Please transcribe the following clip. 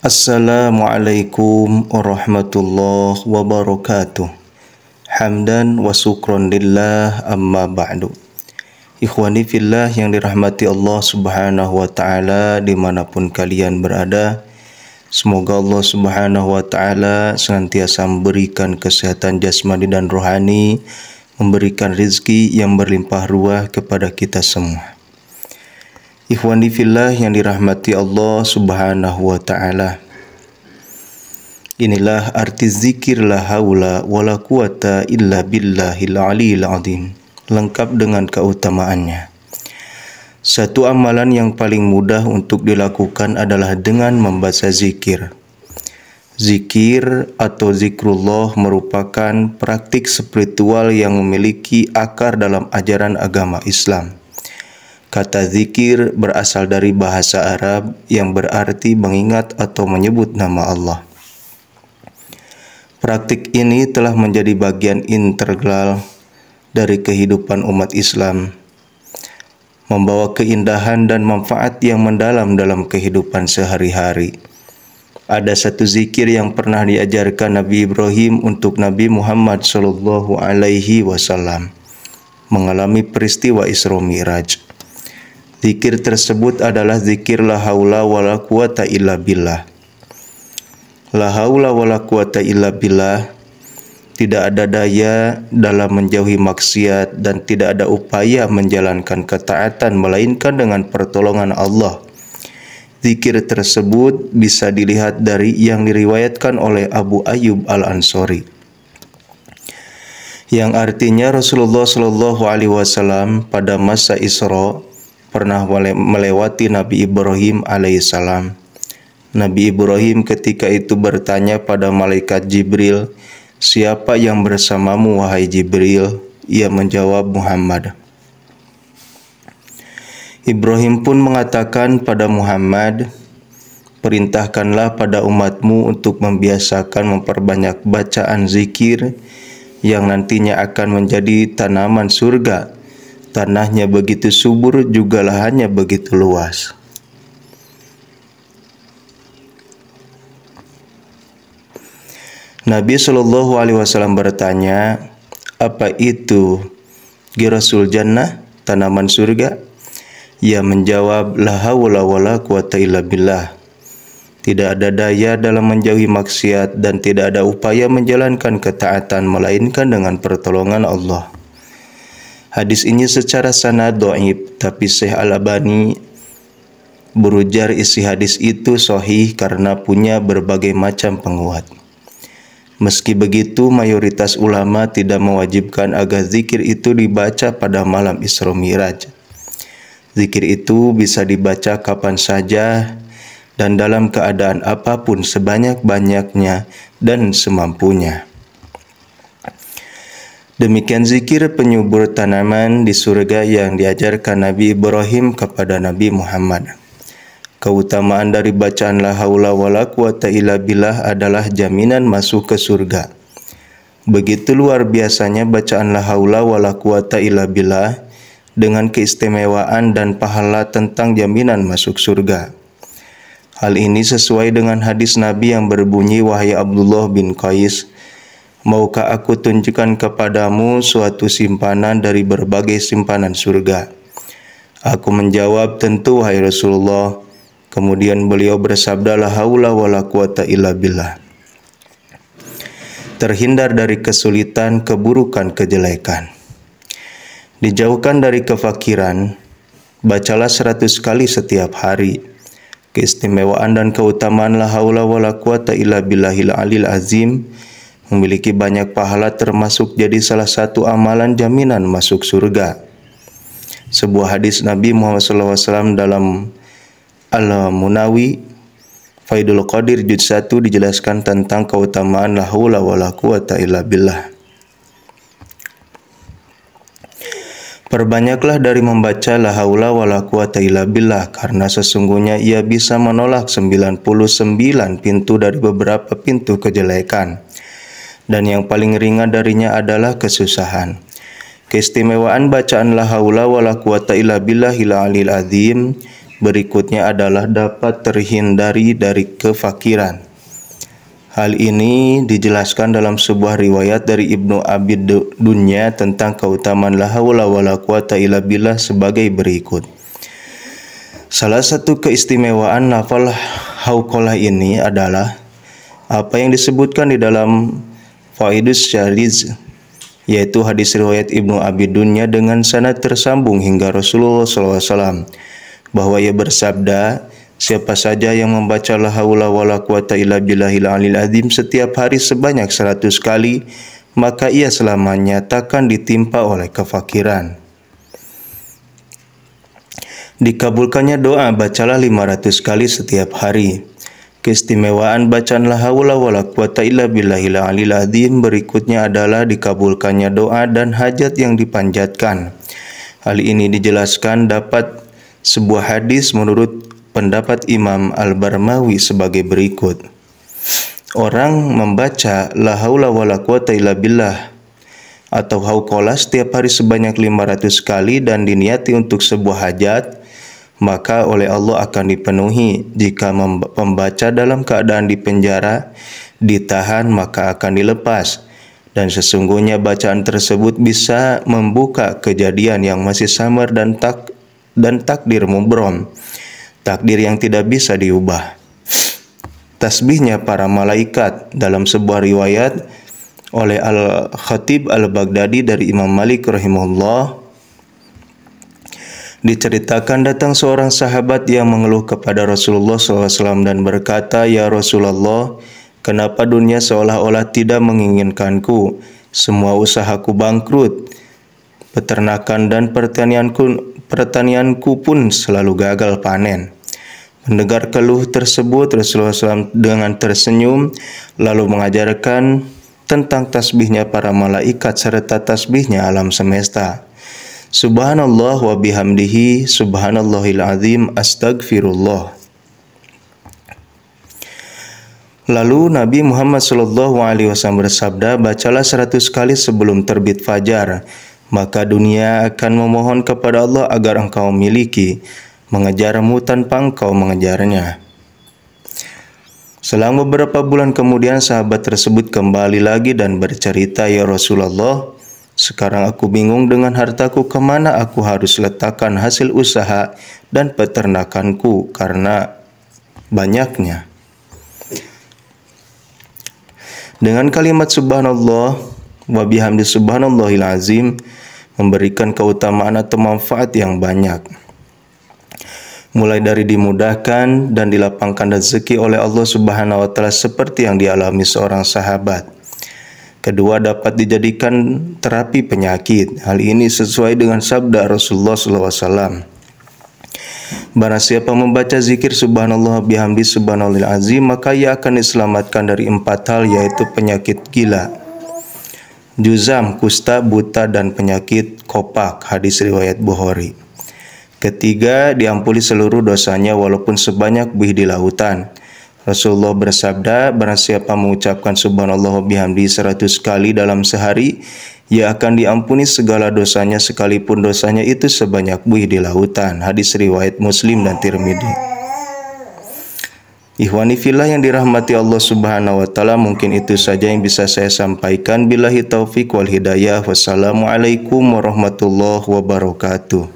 Assalamualaikum warahmatullahi wabarakatuh. Hamdan wa syukron lillah amma ba'du. Ikhwani fillah yang dirahmati Allah subhanahu wa ta'ala dimanapun kalian berada, semoga Allah subhanahu wa ta'ala senantiasa memberikan kesehatan jasmani dan rohani, memberikan rezeki yang berlimpah ruah kepada kita semua. Ikhwani fillah yang dirahmati Allah subhanahu wa ta'ala, inilah arti zikir la haula wala quwata illa billahil aliyil azim, lengkap dengan keutamaannya. Satu amalan yang paling mudah untuk dilakukan adalah dengan membaca zikir. Zikir atau zikrullah merupakan praktik spiritual yang memiliki akar dalam ajaran agama Islam. Kata zikir berasal dari bahasa Arab yang berarti mengingat atau menyebut nama Allah. Praktik ini telah menjadi bagian integral dari kehidupan umat Islam, membawa keindahan dan manfaat yang mendalam dalam kehidupan sehari-hari. Ada satu zikir yang pernah diajarkan Nabi Ibrahim untuk Nabi Muhammad SAW mengalami peristiwa Isra Mi'raj. Zikir tersebut adalah zikir la haula wala quwata illa billah. La haula wala quwata illa billah, tidak ada daya dalam menjauhi maksiat dan tidak ada upaya menjalankan ketaatan melainkan dengan pertolongan Allah. Zikir tersebut bisa dilihat dari yang diriwayatkan oleh Abu Ayyub Al-Ansari, yang artinya Rasulullah SAW pada masa Isra pernah melewati Nabi Ibrahim alaihissalam. Nabi Ibrahim ketika itu bertanya pada malaikat Jibril, "Siapa yang bersamamu wahai Jibril?" Ia menjawab, "Muhammad." Ibrahim pun mengatakan pada Muhammad, "Perintahkanlah pada umatmu untuk membiasakan memperbanyak bacaan zikir yang nantinya akan menjadi tanaman surga. Tanahnya begitu subur, juga lahannya begitu luas." Nabi SAW bertanya, "Apa itu girasul jannah, tanaman surga?" Ia menjawab, "La haula wala quwata illa billah." Tidak ada daya dalam menjauhi maksiat dan tidak ada upaya menjalankan ketaatan melainkan dengan pertolongan Allah. Hadis ini secara sanad dhaif, tapi Syekh Al-Albani berujar isi hadis itu sahih karena punya berbagai macam penguat. Meski begitu, mayoritas ulama tidak mewajibkan agar zikir itu dibaca pada malam Isra Mi'raj. Zikir itu bisa dibaca kapan saja dan dalam keadaan apapun, sebanyak-banyaknya dan semampunya. Demikian zikir penyubur tanaman di surga yang diajarkan Nabi Ibrahim kepada Nabi Muhammad. Keutamaan dari bacaan la haula wala quwata illa billah adalah jaminan masuk ke surga. Begitu luar biasanya bacaan la haula wala quwata illa billah dengan keistimewaan dan pahala tentang jaminan masuk surga. Hal ini sesuai dengan hadis Nabi yang berbunyi, "Wahai Abdullah bin Qais, maukah aku tunjukkan kepadamu suatu simpanan dari berbagai simpanan surga?" Aku menjawab, "Tentu wahai Rasulullah." Kemudian beliau bersabda, "La haula wala quwata illa billah." Terhindar dari kesulitan, keburukan, kejelekan. Dijauhkan dari kefakiran, bacalah 100 kali setiap hari. Keistimewaan dan keutamaan la haula wala quwata illa billahil alil azim memiliki banyak pahala, termasuk jadi salah satu amalan jaminan masuk surga. Sebuah hadis Nabi Muhammad SAW dalam Al-Munawi Faidul Qadir juz 1 dijelaskan tentang keutamaan la haula wala quwata illa billah. Perbanyaklah dari membaca la haula wala quwata illa billah, karena sesungguhnya ia bisa menolak 99 pintu dari beberapa pintu kejelekan, dan yang paling ringan darinya adalah kesusahan. Keistimewaan bacaan la haula wala quwata illa billahil aliyil azim berikutnya adalah dapat terhindari dari kefakiran. Hal ini dijelaskan dalam sebuah riwayat dari Ibnu Abi Dunya tentang keutamaan la haula wala quwata illa billah sebagai berikut. Salah satu keistimewaan lafal hauqalah ini adalah apa yang disebutkan di dalam Faidus Syariz, yaitu hadis riwayat Ibnu Abi Dunya dengan sanad tersambung hingga Rasulullah SAW, bahwa ia bersabda, siapa saja yang membaca la haula wala quwata illa billahil aliyil azim setiap hari sebanyak 100 kali, maka ia selamanya takkan ditimpa oleh kefakiran. Dikabulkannya doa, bacalah 500 kali setiap hari. Keistimewaan bacaan la haula wala quwata illa billahil aliyil azim berikutnya adalah dikabulkannya doa dan hajat yang dipanjatkan. Hal ini dijelaskan dapat sebuah hadis menurut pendapat Imam Al-Barmawi sebagai berikut. Orang membaca la haula wala quwata illa billah atau hauqalah setiap hari sebanyak 500 kali dan diniati untuk sebuah hajat, maka oleh Allah akan dipenuhi. Jika pembaca dalam keadaan di penjara, ditahan, maka akan dilepas. Dan sesungguhnya bacaan tersebut bisa membuka kejadian yang masih samar dan takdir mubrom, takdir yang tidak bisa diubah. Tasbihnya para malaikat dalam sebuah riwayat oleh Al-Khatib Al-Baghdadi dari Imam Malik rahimahullah, diceritakan datang seorang sahabat yang mengeluh kepada Rasulullah SAW dan berkata, "Ya Rasulullah, kenapa dunia seolah-olah tidak menginginkanku? Semua usahaku bangkrut, peternakan dan pertanianku pun selalu gagal panen." Mendengar keluh tersebut, Rasulullah SAW dengan tersenyum lalu mengajarkan tentang tasbihnya para malaikat serta tasbihnya alam semesta. Subhanallah wa bihamdihi, subhanallahil azim, astagfirullah. Lalu Nabi Muhammad SAW bersabda, bacalah 100 kali sebelum terbit fajar, maka dunia akan memohon kepada Allah agar engkau miliki, mengejarmu tanpa engkau mengejarnya. Selang beberapa bulan kemudian sahabat tersebut kembali lagi dan bercerita, "Ya Rasulullah, sekarang aku bingung dengan hartaku, kemana aku harus letakkan hasil usaha dan peternakanku karena banyaknya." Dengan kalimat subhanallah wa bihamdi subhanallahil azim memberikan keutamaan atau manfaat yang banyak. Mulai dari dimudahkan dan dilapangkan rezeki oleh Allah Subhanahu wa taala seperti yang dialami seorang sahabat. Kedua, dapat dijadikan terapi penyakit. Hal ini sesuai dengan sabda Rasulullah SAW. Barang siapa membaca zikir subhanallah bihamdi subhanallahil azim, maka ia akan diselamatkan dari 4 hal, yaitu penyakit gila, juzam, kusta, buta, dan penyakit kopak. Hadis riwayat Bukhari. Ketiga, diampuni seluruh dosanya walaupun sebanyak buih di lautan. Rasulullah bersabda, barang siapa mengucapkan subhanallah bihamdi 100 kali dalam sehari, ia akan diampuni segala dosanya sekalipun dosanya itu sebanyak buih di lautan. Hadis riwayat Muslim dan Tirmidzi. Ikhwani fillah yang dirahmati Allah Subhanahu wa taala, mungkin itu saja yang bisa saya sampaikan. Billahi taufik wal hidayah. Wassalamualaikum warahmatullahi wabarakatuh.